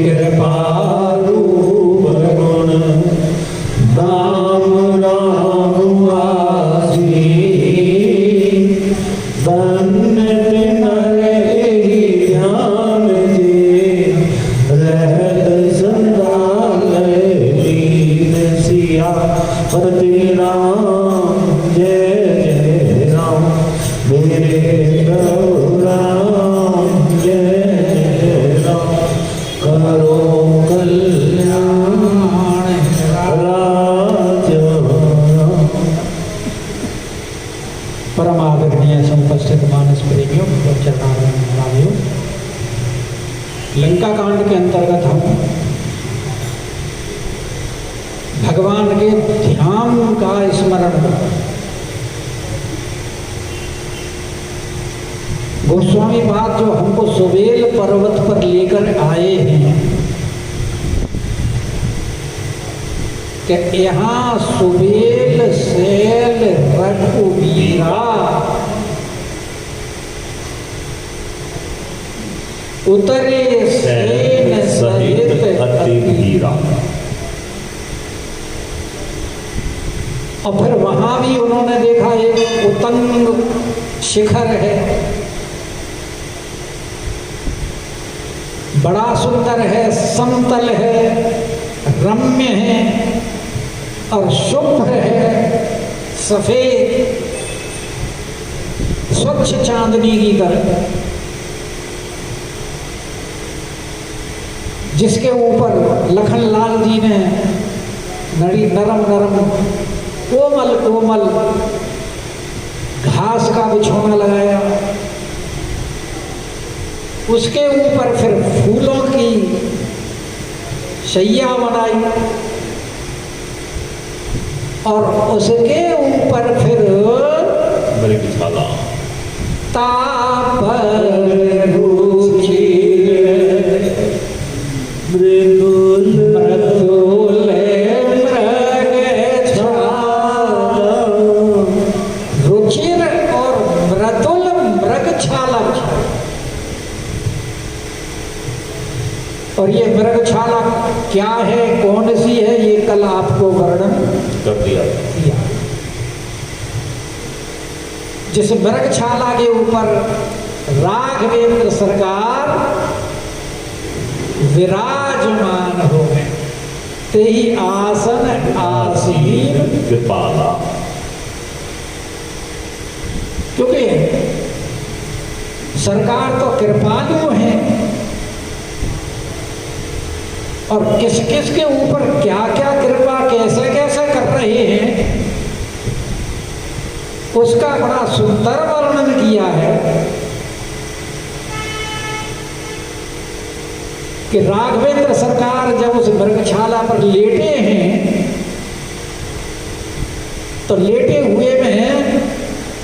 कृपालु गुण राम राम आसी धन्य नरे ध्यान दे रहत संदाल दीन सिया पति राम जय जय राम मेरे प्रभु राम जय जय राम करो कल्याण राज्य। परम आदरणीय समुपस्थित मानस प्रेमियों चरणारियों, लंका कांड के अंतर्गत हम भगवान के ध्यान का स्मरण गोस्वामी पाद जो हमको सुबेल पर्वत पर लेकर आए हैं कि यहाँ सुबेल शैल रघुवीरा उतरे सेन सहित अति धीरा। और फिर वहां भी उन्होंने देखा एक उतंग शिखर है, बड़ा सुंदर है, समतल है, रम्य है और शुभ्र है, सफेद स्वच्छ चांदनी की तरह, जिसके ऊपर लखनलाल जी ने नरम नरम कोमल कोमल घास का बिछौना लगाया, उसके ऊपर फिर फूलों की शैया बनाई और उसके ऊपर फिर मृगशाला तापर रुचिर मृदुल मृदुल मृगशाला। रुचिर और मृदुल मृगशाला। और ये मृगशाला क्या है, कौन सी है, ये कल आपको वर्णन कर दिया। जिस मृगशाला के ऊपर राघवेंद्र सरकार विराजमान हो गए, ते ही आसन आसीन कृपाला। क्योंकि सरकार तो कृपालु हैं और किस किस के ऊपर क्या क्या कृपा कैसे कैसे कर रहे हैं उसका बड़ा सुंदर वर्णन किया है कि राघवेंद्र सरकार जब उस मृगशाला पर लेटे हैं तो लेटे हुए में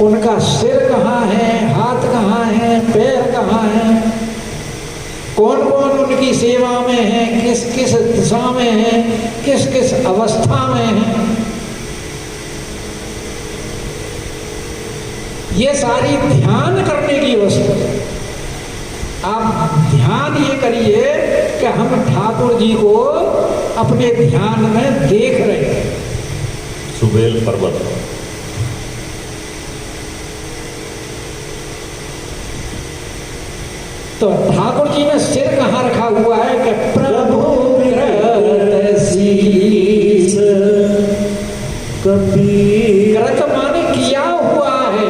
उनका सिर कहाँ है, हाथ कहाँ है, पैर कहाँ है, कौन कौन उनकी सेवा में है, किस किस दिशा में है, किस किस अवस्था में है, ये सारी ध्यान करने की वस्तु है। आप ध्यान ये करिए कि हम ठाकुर जी को अपने ध्यान में देख रहे हैं। सुबेल पर्वत तो ठाकुर जी ने सिर कहाँ रखा हुआ है कि प्रभु शीस कपी कृत माने किया हुआ है,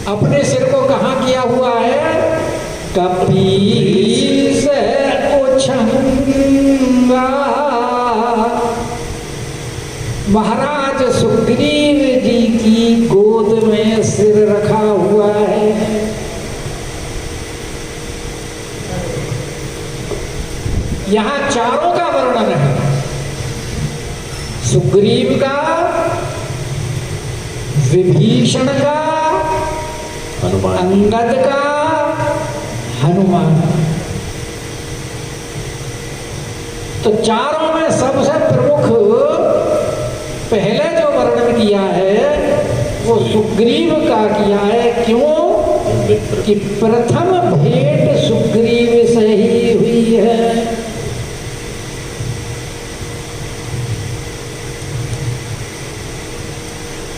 अपने सिर को कहाँ किया हुआ है, कपीस उछंगा। महाराज सुग्रीव जी की गोद में सिर रखा हुआ है। यहां चारों का वर्णन है, सुग्रीव का, विभीषण का, हनुमान, अंगद का, हनुमान। तो चारों में सबसे प्रमुख पहले जो वर्णन किया है वो सुग्रीव का किया है। क्यों? मित्र कि प्रथम भेंट सुग्रीव से ही हुई है।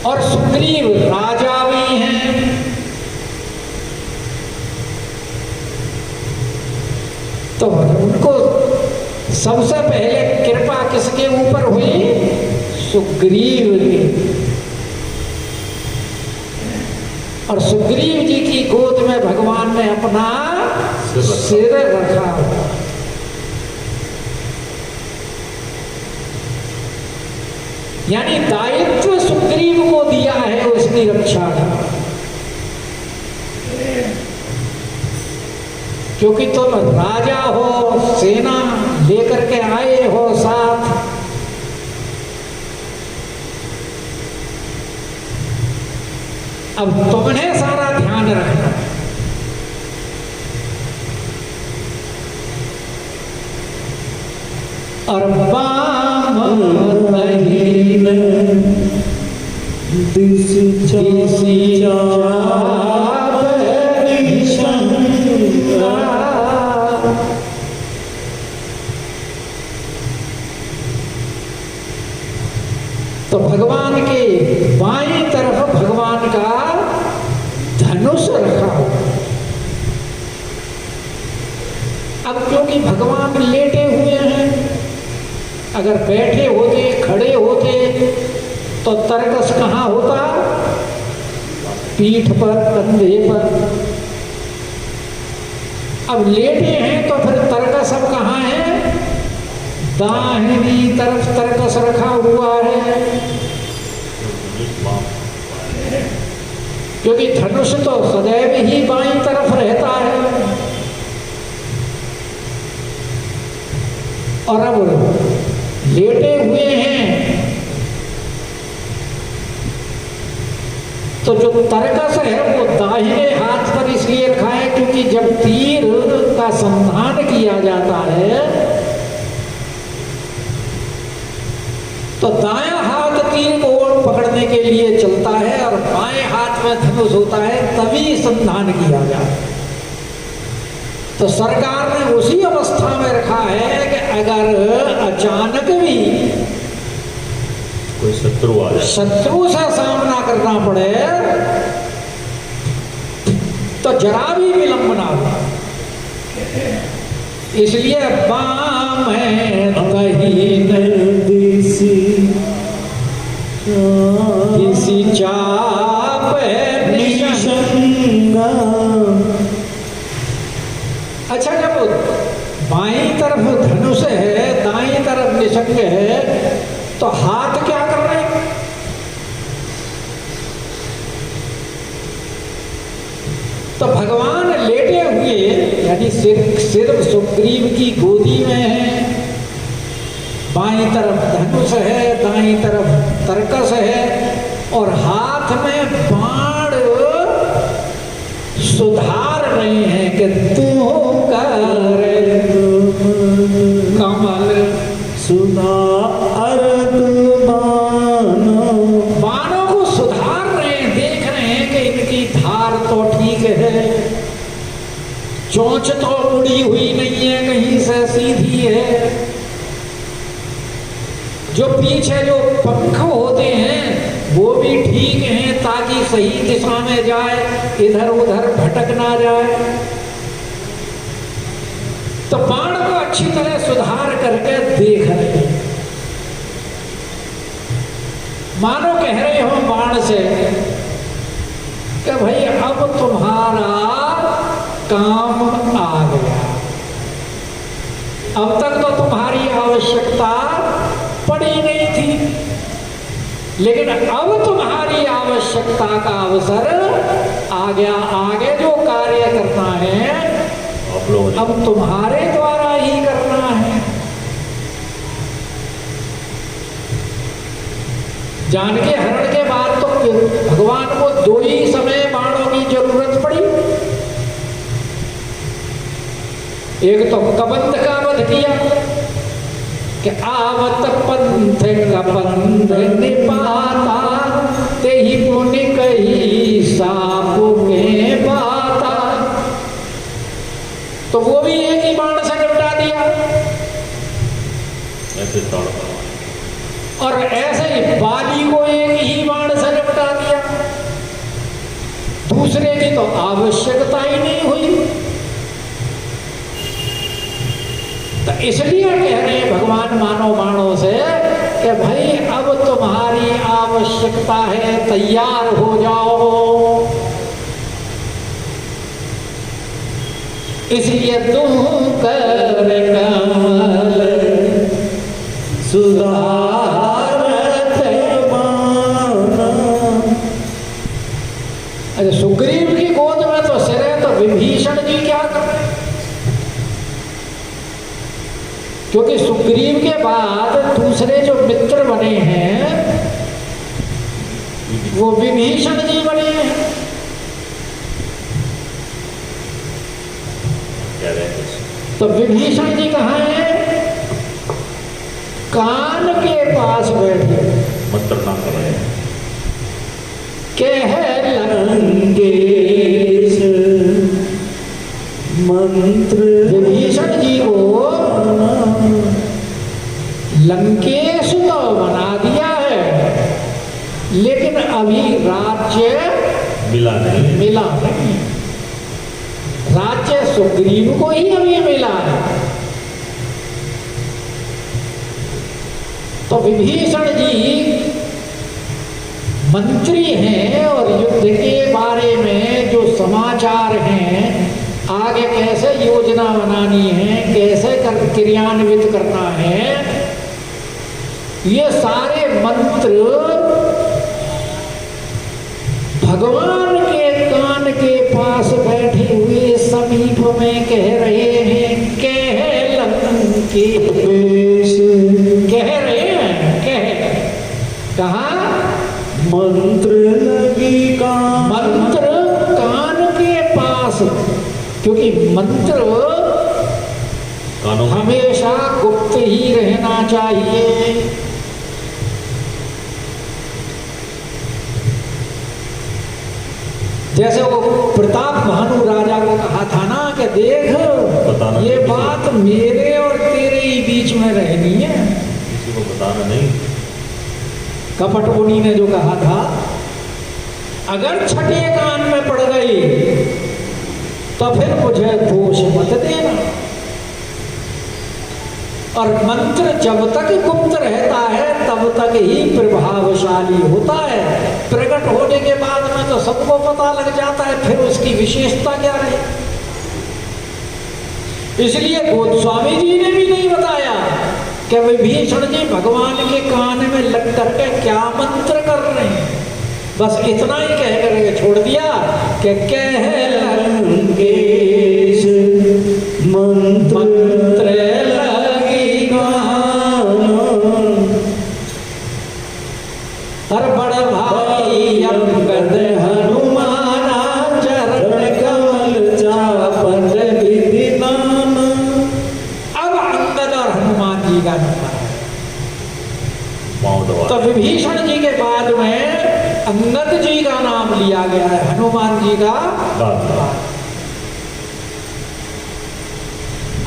और सुग्रीव राजा भी हैं। तो उनको सबसे पहले कृपा किसके ऊपर हुई? सुग्रीव की। और सुग्रीव जी की गोद में भगवान ने अपना सिर रखा। यानी दायित्व सुग्रीव को दिया है उसकी रक्षा का, क्योंकि तुम राजा हो, सेना लेकर के आए हो साथ। अब तुमने सारा ध्यान रखना। और तो भगवान के बाईं तरफ भगवान का धनुष रखा। अब क्योंकि भगवान लेटे हुए हैं, अगर बैठे होते, खड़े होते तो तरकस कहाँ होता? पीठ पर, कंधे पर। अब लेटे हैं तो फिर तरकस अब कहाँ है? दाहिनी तरफ तरकस रखा हुआ है, क्योंकि धनुष तो सदैव ही बाईं तरफ रहता है। और अब लेटे हुए हैं तो जो तरकस है वो दाहिने हाथ पर इसलिए रखा है क्योंकि जब तीर का संधान किया जाता है तो दायां हाथ तीर को पकड़ने के लिए चलता है और बाएं हाथ में धनुष होता है, तभी संधान किया जाता है। तो सरकार ने उसी अवस्था में रखा है कि अगर अचानक भी कोई शत्रु आ जाए, शत्रु से सामना करना पड़े तो जरा भी विलंब ना हो। इसलिए बाम है किसी चाप है निशंगा। अच्छा, जब बाईं तरफ धनुष है, दाईं तरफ निशंग है, तो हाथ क्या कर रहे हैं? तो भगवान लेटे हुए, यानी सिर सुग्रीव की गोदी में है, बाईं तरफ धनुष है, दाईं तरफ तरकस है, और हाथ में बाण सुधार रहे हैं कि तू कर कमल सुधार। बाणों को सुधार रहे हैं, देख रहे हैं कि इनकी धार तो ठीक है, चोंच तो उड़ी हुई नहीं है, कहीं से सीधी है। जो पीछे जो पंख होते हैं वो भी ठीक हैं ताकि सही दिशा में जाए, इधर उधर भटक ना जाए। तो बाण को अच्छी तरह सुधार करके देख रहे हैं, मानो कह रहे हो बाण से कि भाई अब तुम्हारा काम आ गया, अब तक तो तुम्हारी आवश्यकता पड़ी नहीं थी, लेकिन अब तुम्हारी आवश्यकता का अवसर आ गया। आगे जो कार्य करना है अब तुम्हारे द्वारा ही करना है। जानकी हरण के बाद तो भगवान को 2 ही समय बाणों की जरूरत पड़ी। एक तो कबंध का वध किया कि आवत पंथ कबंध निपाता, ते ही पुनि कही साप के बार। और ऐसे ही बाली को एक ही बाण से निपटा दिया, दूसरे की तो आवश्यकता ही नहीं हुई। तो इसलिए कह रहे हैं भगवान मानव बाणों से कि भाई अब तुम्हारी आवश्यकता है, तैयार हो जाओ। इसलिए तुम कर कमल सुधारत माना। अरे सुग्रीव की गोद में तो सिर है, तो विभीषण जी क्या कर रहे हैं? क्योंकि सुग्रीव के बाद दूसरे जो मित्र बने हैं वो विभीषण जी बने हैं। तो विभीषण जी कहाँ हैं? कान के पास बैठे मंत्र ना कर रहे हैं। कह लंकेश मंत्र, विभीषण जी को लंकेश तो बना दिया है, लेकिन अभी राज्य मिला नहीं। राज्य सुग्रीव को ही अभी मिला है। तो विभीषण जी मंत्री हैं और युद्ध के बारे में जो समाचार हैं, आगे कैसे योजना बनानी है, कैसे क्रियान्वित करना है, ये सारे मंत्र भगवान के कान के पास बैठे हुए समीप में कह रहे हैं। कह लंकेश, कह रहे हैं, कहा मंत्र लगी कान, मंत्र कान के पास, क्योंकि मंत्र हमेशा गुप्त ही रहना चाहिए। जैसे वो प्रताप भानु राजा को कहा था ना कि देख ये बात मेरे और तेरे ही बीच में रहनी है, किसी को बताना नहीं। कपट मुनि ने जो कहा था, अगर छठे कान में पड़ गई तो फिर मुझे दोष मत देना। और मंत्र जब तक गुप्त रहता है तब तक ही प्रभावशाली होता है। प्रकट होने के बाद में तो सबको पता लग जाता है, फिर उसकी विशेषता क्या रही। इसलिए गोस्वामी जी ने भी नहीं बताया कि विभीषण जी भगवान के कान में लग करके क्या मंत्र कर रहे हैं, बस इतना ही कह करके छोड़ दिया कि कह लंकेश मंत्र लगी कान, हर बड़ भाई अंगद हनुमाना चरण कमल चापत विधि नाना। अब अंगद और हनुमान जी का नंबर है। तो विभीषण जी के बाद में अंगद जी का नाम लिया गया है, हनुमान जी का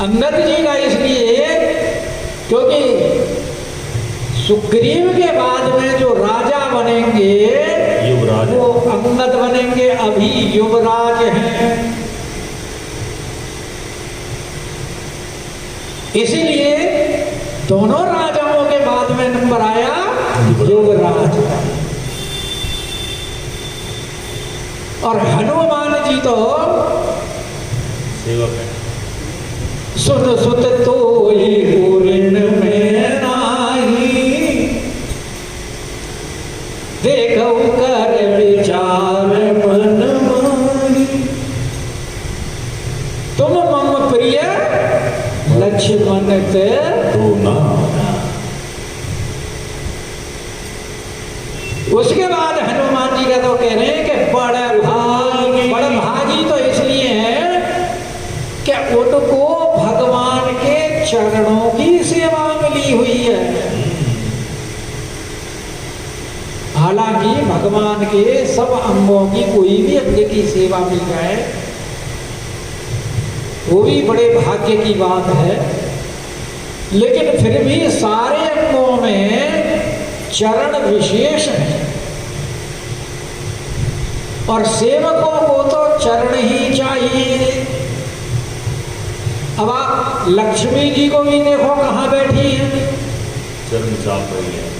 अंगद जी का इसलिए क्योंकि सुग्रीव के बाद में जो राजा बनेंगे युवराज, वो अंगद बनेंगे, अभी युवराज हैं। इसीलिए दोनों राजाओं के बाद में नंबर आया युवराज का। और हनुमान जी तो सेवक है। सुन सुत तो पूर्ण में नाही, देखो कर विचार मन माही। तुम मम प्रिय लक्ष्मण ते तो ना। उसके बाद हनुमान जी का तो कह रहे हैं कि बड़ भागी तो इसलिए है कि उनको भगवान के चरणों की सेवा मिली हुई है। हालांकि भगवान के सब अंगों की कोई भी अंग की सेवा मिल जाए वो भी बड़े भाग्य की बात है, लेकिन फिर भी सारे अंगों में चरण विशेष है और सेवकों को तो चरण ही चाहिए। अब आप लक्ष्मी जी को भी देखो कहाँ बैठी है, चरण चाप रही है।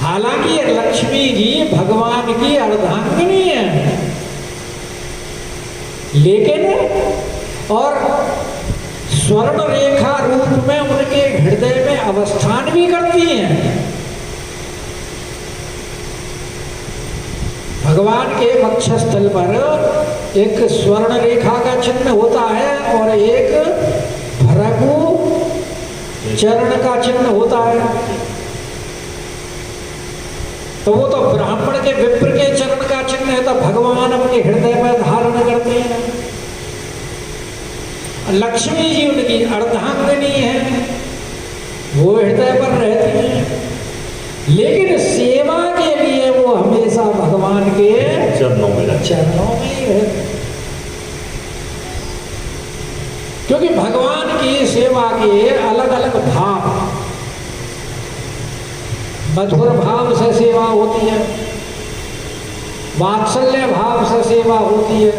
हालांकि ये लक्ष्मी जी भगवान की अर्धांगिनी है, लेकिन और स्वर्ण रेखा रूप में उनके हृदय में अवस्थान भी करती हैं। भगवान के वक्षस्थल पर एक स्वर्ण रेखा का चिन्ह होता है और एक भृगु चरण का चिन्ह होता है। तो वो तो ब्राह्मण के विप्र के चरण का चिन्ह है, तो भगवान अपने हृदय में धारण करते हैं। लक्ष्मी जी उनकी अर्धांगिनी है, वो हृदय पर रहती है, लेकिन सेवा के लिए वो हमेशा भगवान के चरणों में रहती है। चरणों में ही रहती है। क्योंकि भगवान की सेवा के अलग अलग भाव, मधुर भाव से सेवा होती है, वात्सल्य भाव से सेवा होती है,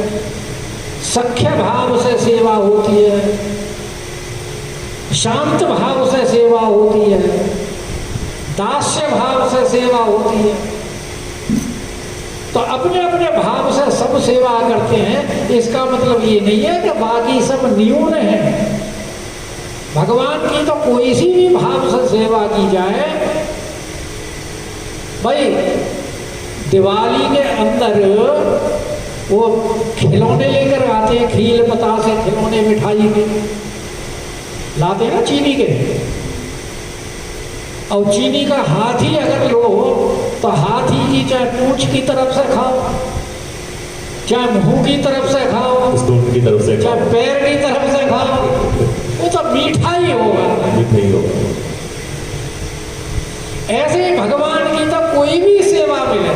सख्य भाव से सेवा होती है, शांत भाव से सेवा होती है, दास्य भाव से सेवा होती है। तो अपने अपने भाव से सब सेवा करते हैं। इसका मतलब ये नहीं है कि बाकी सब न्यून है। भगवान की तो कोई सी भी भाव से सेवा की जाए। भाई दिवाली के अंदर वो खिलौने लेकर आते हैं, खील बतासे खिलौने मिठाई के लाते हैं ना चीनी के, और चीनी का हाथी अगर लो तो हाथी की चाहे पूंछ की तरफ से खाओ, चाहे मुंह की तरफ से खाओ, स्तूप की तरफ से चाहे पैर की तरफ से खाओ, वो तो मीठा ही होगा। मीठा ही होगा। ऐसे ही भगवान की तो कोई भी सेवा मिले,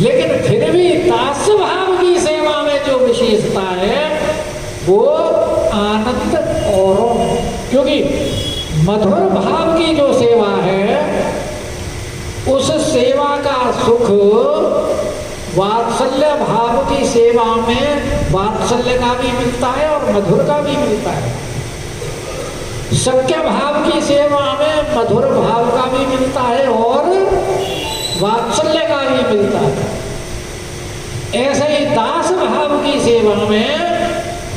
लेकिन फिर भी दास्य भाव की सेवा में जो विशेषता है वो आनंद और, क्योंकि मधुर भाव की जो सेवा है उस सेवा का सुख वात्सल्य भाव की सेवा में वात्सल्य का भी मिलता है और मधुर का भी मिलता है। सख्य भाव की सेवा में मधुर भाव का भी मिलता है और वात्सल्य का भी मिलता है। ऐसे ही दास भाव की सेवा में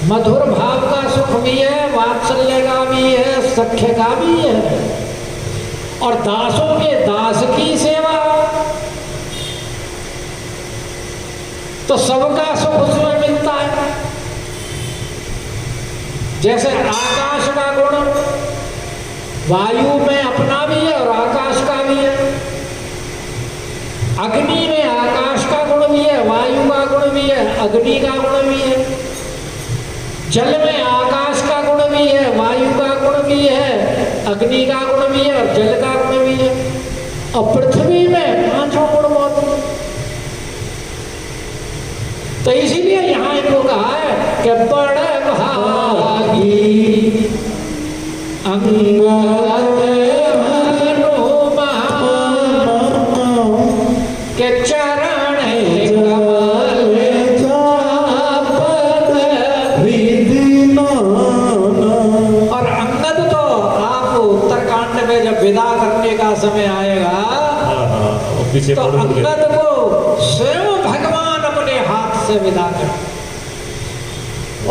मधुर भाव का सुख भी है, वात्सल्य का भी है, सख्य का भी है। और दासों के दास की सेवा तो सबका सुख उसमें मिलता है। जैसे आकाश का गुण वायु में अपना भी है और आकाश का भी है, अग्नि में आकाश का गुण भी है, वायु का गुण भी है, अग्नि का गुण भी है, जल में आकाश का गुण भी है, वायु का गुण भी है, अग्नि का गुण भी है और जल का गुण भी है। और पृथ्वी में पांचों गुण मौजूद है। तो इसीलिए यहाँ इनको कहा है कि बड़े भागी अंगद के चरण कमल और अंगद तो आप उत्तरकांड में जब विदा करने का समय आएगा पीछे तो अंगद को स्वयं भगवान अपने हाथ से विदा कर।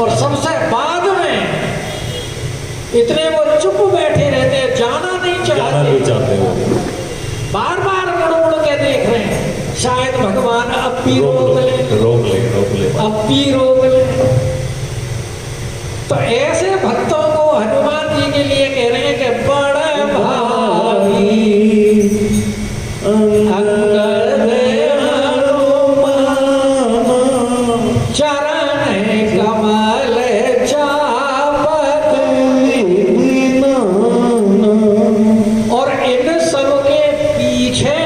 और सबसे बाद में इतने वो चुप बैठे रहते, जाना नहीं चाहते, बार बार मुड़ मुड़ के देख रहे हैं, शायद भगवान अब भी रोक ले, अब भी रोक ले। तो ऐसे भक्तों को हनुमान जी के लिए कह रहे हैं कि बड़े भाई अंगद चरण कमल चापत। और इन सब के पीछे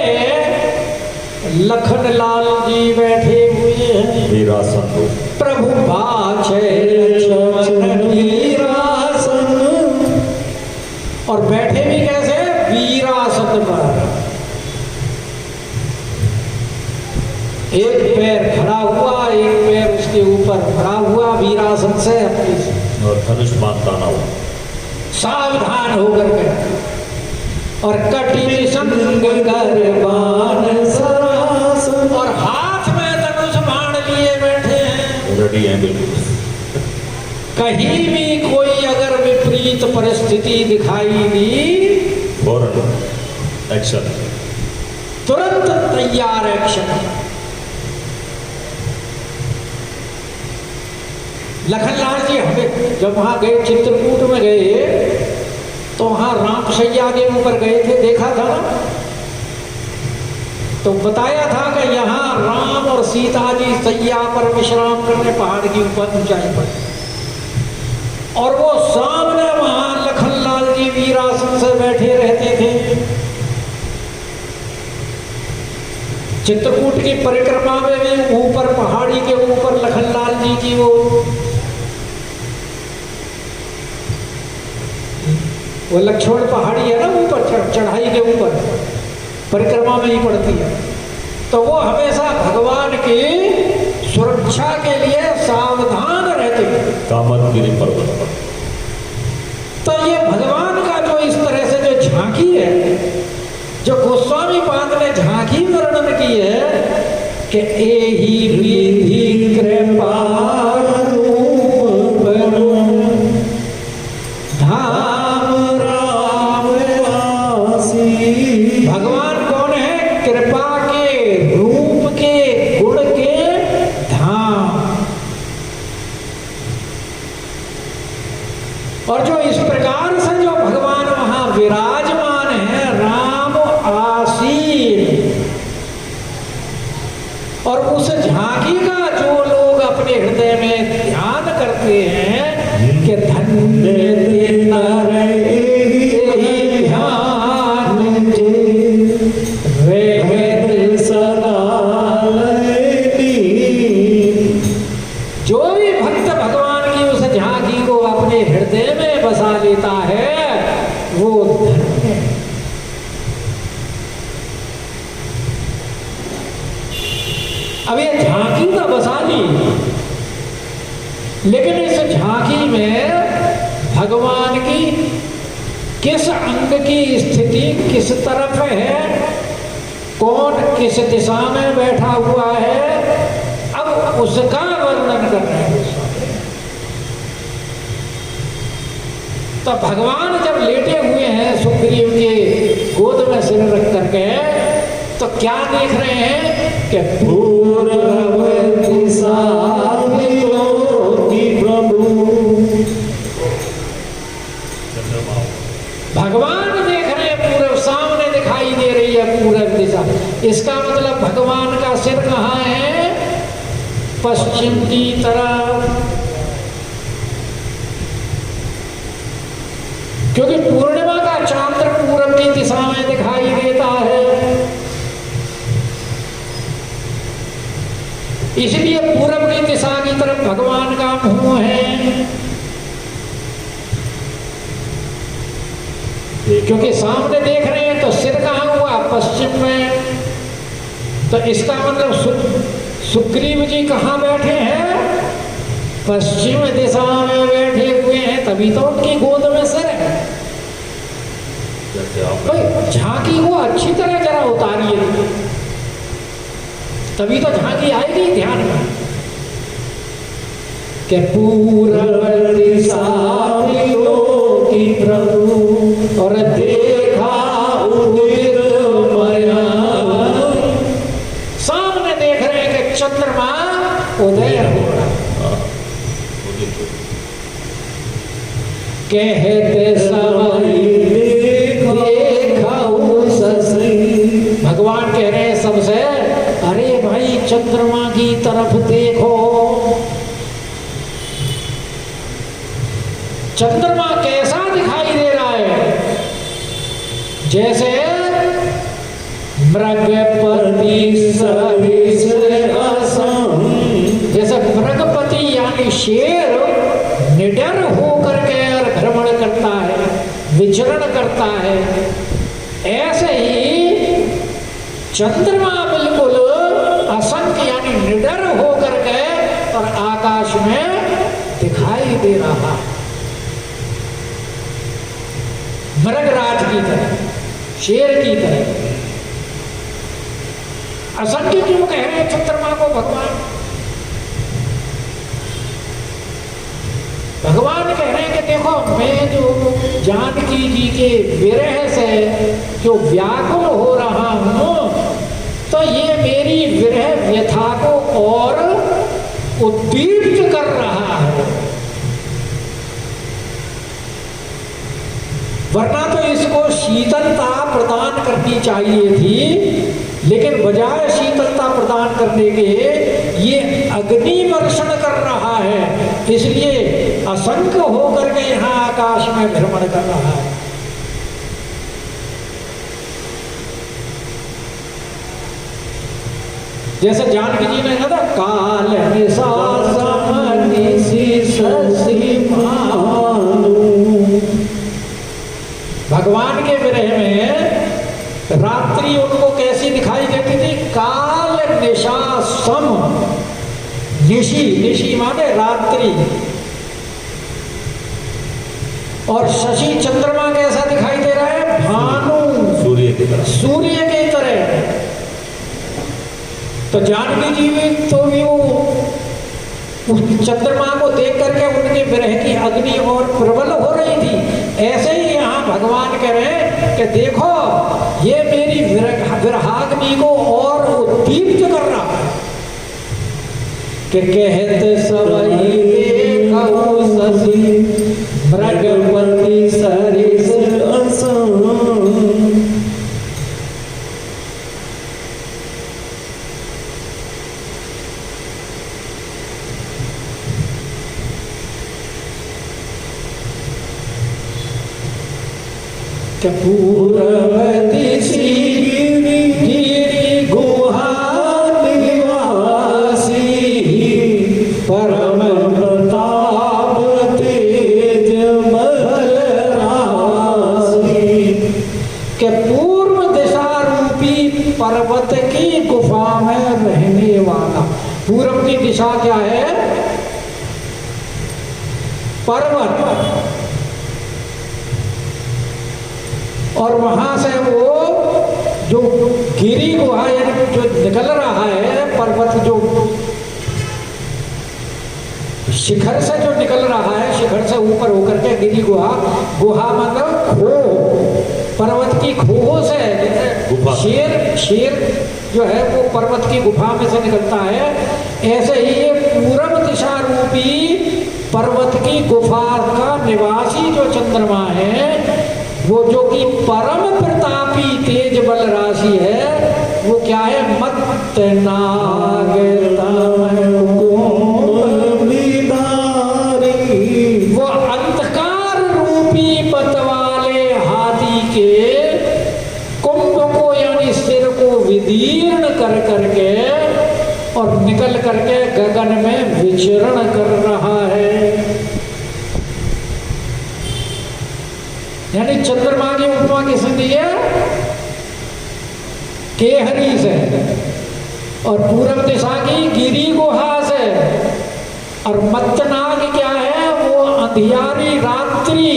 लखन लाल जी बैठे हुए हैं, वीरासन प्रभु बाछ विरासत पर। एक पैर खड़ा हुआ, एक पैर उसके ऊपर खड़ा हुआ विरासत से अपनी से। और धनुष बांधता ना हो, सावधान होकर के। और कटी संग गरबान सरास, और हाथ में धनुष बाण लिए बैठे हैं, रेडी है बिल्कुल। कहीं भी कोई अगर विपरीत परिस्थिति दिखाई दी, फौरन एक्शन, तुरंत तैयार एक्शन। लखनलाल जी हमें जब वहां गए, चित्रकूट में गए, तो वहां राम सैया के ऊपर गए थे, देखा था ना, तो बताया था कि यहाँ राम और सीता जी सैया पर विश्राम करने पहाड़ की ऊपर ऊंचाई पर, और वो सामने वहां लखनलाल जी वीरासन से बैठे रहते थे। चित्रकूट की परिक्रमा में भी ऊपर पहाड़ी के ऊपर लखनलाल जी की वो लक्ष्मण पहाड़ी है ना, ऊपर चढ़ाई के ऊपर परिक्रमा में ही पड़ती है। तो वो हमेशा भगवान की सुरक्षा के लिए सावधान रहते हैं। कामतगिरी पर्वत पर। तो ये भगवान का जो इस तरह से जो झांकी है, जो गोस्वामी पाद ने झांकी वर्णन की है कि एही विधि कृपा रूप धाम राम वासी। भगवान कौन है? कृपा के, रूप के, गुण के धाम। और जो इस प्रकार से जो भगवान वहां विराजमान है, राम आसीन, और उस झांकी का जो लोग अपने हृदय में ध्यान करते हैं कि धन्य तेरा एहि ध्यान रहत सदा लीन। जो भी भक्त भगवान की उस झांकी को अपने हृदय में बसा लेता है, वो धन्य है। अब ये झांकी तो बसा ली, लेकिन इस झांकी में भगवान की किस अंग की स्थिति किस तरफ है, कौन किस दिशा में बैठा हुआ है, अब उसका वर्णन कर रहे हैं। तो भगवान जब लेटे हुए हैं सुग्रीव के गोद में सिर रख करके, तो क्या देख रहे हैं कि पूर्व दिशा प्रभु। भगवान देख रहे हैं, पूर्व सामने दिखाई दे रही है पूर्व दिशा। इसका मतलब भगवान का सिर कहाँ है? पश्चिम की तरफ। क्योंकि पूर्णिमा का चांद्र पूर्व की दिशा में दिखाई देता है, इसलिए पूर्व की दिशा की तरफ भगवान का मुंह है। क्योंकि सामने देख रहे हैं तो सिर कहाँ हुआ? पश्चिम में। तो इसका मतलब सुग्रीव जी कहाँ बैठे हैं? पश्चिम दिशा में बैठे हुए हैं, तभी तो उनकी गोद में सिर है। तो झांकी को अच्छी तरह जरा उतारिए, तभी तो झांकी आएगी ध्यान में कि पूर्व दिशा की प्रभु और देखा उदित मया। सामने देख रहे हैं कि चंद्रमा उदय हो रहा। कहते समय देखा ससी। भगवान कह रहे हैं सबसे, अरे भाई चंद्रमा की तरफ देखो। चंद्रमा कैसा दिखाई दे रहा है? जैसे मृगपति सविस असम। जैसे मृगपति यानी शेर निडर होकर के भ्रमण करता है, विचरण करता है, ऐसे ही चंद्रमा बिल्कुल असंख्य यानी निडर होकर के और आकाश में दिखाई दे रहा, मृगराज की तरह, शेर की तरह। असंख्य क्यों कह रहे हैं चंद्रमा को भगवान? भगवान कह रहे हैं कि देखो, मैं जो जानकी जी के विरह से जो व्याकुल हो रहा हूं, तो ये मेरी विरह व्यथा को और उद्दीप्त कर रहा है। वरना तो इसको शीतलता प्रदान करनी चाहिए थी, लेकिन बजाय शीतलता प्रदान करने के ये अग्नि वर्षण कर रहा है, इसलिए असंख्य होकर के यहाँ आकाश में भ्रमण कर रहा है। जैसे जानकी जी ने कहा, काल भगवान के विरह में रात्रि उनको कैसी दिखाई देती थी? काल निशा सम, निशी, निशी माने रात्रि। और शशि चंद्रमा कैसा दिखाई दे रहा है? भानु, सूर्य की तरह, सूर्य की तरह। तो जानकी जी भी तो भी वो उस चंद्रमा को देख करके उनके विरह की अग्नि और प्रबल हो रही थी। ऐसे ही यहाँ भगवान कह रहे हैं कि देखो, ये मेरी विरहाग्नि को और उद्दीप्त कर रहा है। कि कहते सबई देखौ शशि मृगपति सरिस असन। पूरब दिशि गिरि गुहा निवासी परम प्रताप तेज बल राशि। के पूर्व दिशा रूपी पर्वत की गुफा में रहने वाला। पूर्व की दिशा क्या है? पर्वत। और वहां से वो जो गिरी गुहा यानी जो निकल रहा है पर्वत, जो शिखर से जो निकल रहा है, शिखर से ऊपर होकर के गिरी गुहा, गुहा मतलब खो, पर्वत की खोह से, जैसे शेर जो है वो पर्वत की गुफा में से निकलता है, ऐसे ही ये पूरब दिशा रूपी पर्वत की गुफा का निवासी जो चंद्रमा है, वो जो कि परम प्रतापी तेज बल राशि है, वो क्या है? मत नाग वो अंधकार रूपी पत वाले हाथी के कुंभ को यानी सिर को विदीर्ण कर करके और निकल करके गगन में विचरण कर रहा है। यानी चंद्रमा की उपमा किसने दी है? केहरी से। और पूरब दिशा की गिरी गुहा से। और मत्तनाग क्या है? वो अंधियारी रात्रि,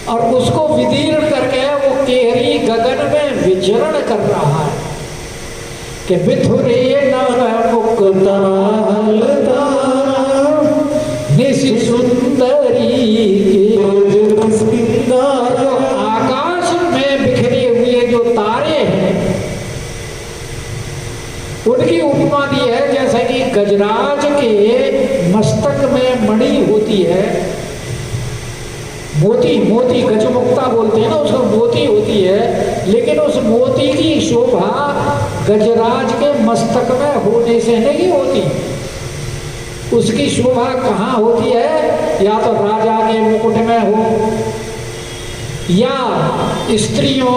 और उसको विदीर्ण करके वो केहरी गगन में विचरण कर रहा है। कि बिथुरे नर मुक्ता निशि सुंदरी जो आकाश में बिखरे हुए जो तारे हैं, उनकी उपमा दी है जैसे कि गजराज के मस्तक में मणि होती है, मोती, मोती गजमुक्ता बोलते हैं ना उसको, मोती होती है, लेकिन उस मोती की शोभा गजराज के मस्तक में होने से नहीं होती। उसकी शोभा कहाँ होती है? या तो राजा के मुकुट में हो, या स्त्रियों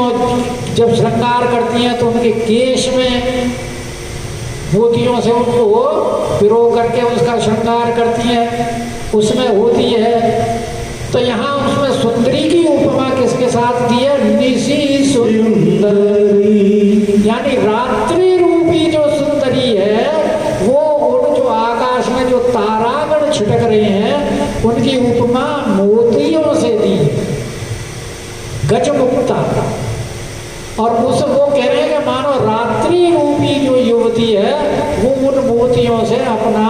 जब श्रृंगार करती हैं तो उनके केश में मोतियों से उनको पिरो करके उसका श्रृंगार करती हैं, उसमें होती है। तो यहाँ उसमें सुंदरी की उपमा किसके साथ दिया निशी सुंदरी, यानी रात्रि रूपी जो सुंदरी है वो उन जो आकाश में जो तारागण छिटक रहे हैं उनकी उपमा मोतियों से दी, गजमुक्ता। और उस वो कह रहे हैं कि मानो रात्रि रूपी जो युवती है वो उन मोतियों से अपना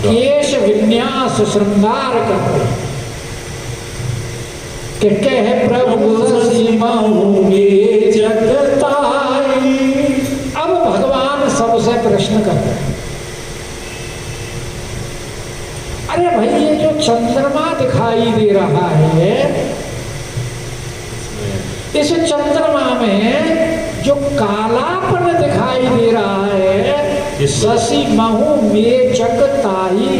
केश विन्यास श्रृंगार कर रही है। कि कह प्रभु जगताई। अब भगवान सबसे प्रश्न कर रहे हैं, अरे भाई ये जो चंद्रमा दिखाई दे रहा है, इस चंद्रमा में जो कालापन दिखाई दे रहा है, शशि महु में जगताई,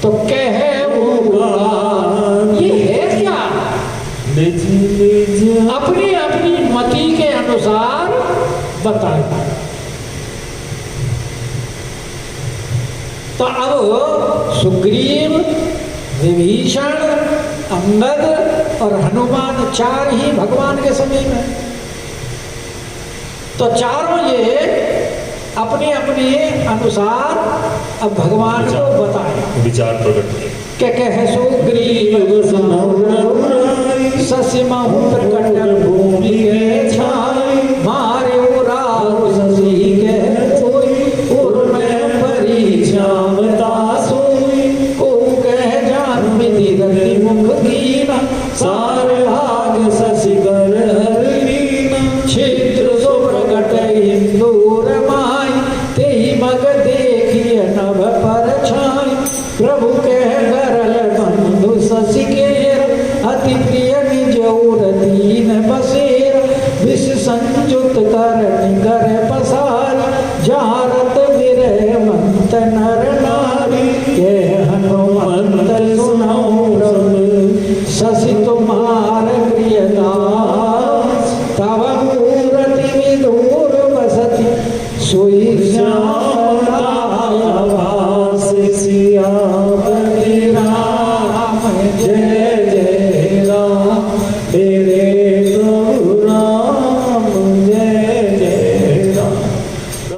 तो कह ये है क्या? अपनी अपनी मति के अनुसार बताए। तो अब सुग्रीव, विभीषण, अंगद और हनुमान चार ही भगवान के समीप हैं। तो चारों ये अपने अपने अनुसार अब भगवान को बताए, विचार प्रकट किए। क्या कह सुग्रीव शशि महु प्रकट भूमि के छाई, मारे राहु शशि के सोई, उर में परिचावता सोई, को कह जान विधि रति मुख कीना, सार भाग शशि कर हरिणा, क्षेत्र सो प्रकट इंदूर माई, तेहि मग देखिए नभ पर छाई, प्रभु कह गरल बंधु शशि केर, अति प्रिय निज उर दीन बसेर, विष संयुत कर निगर पसार, जारत विरह मंत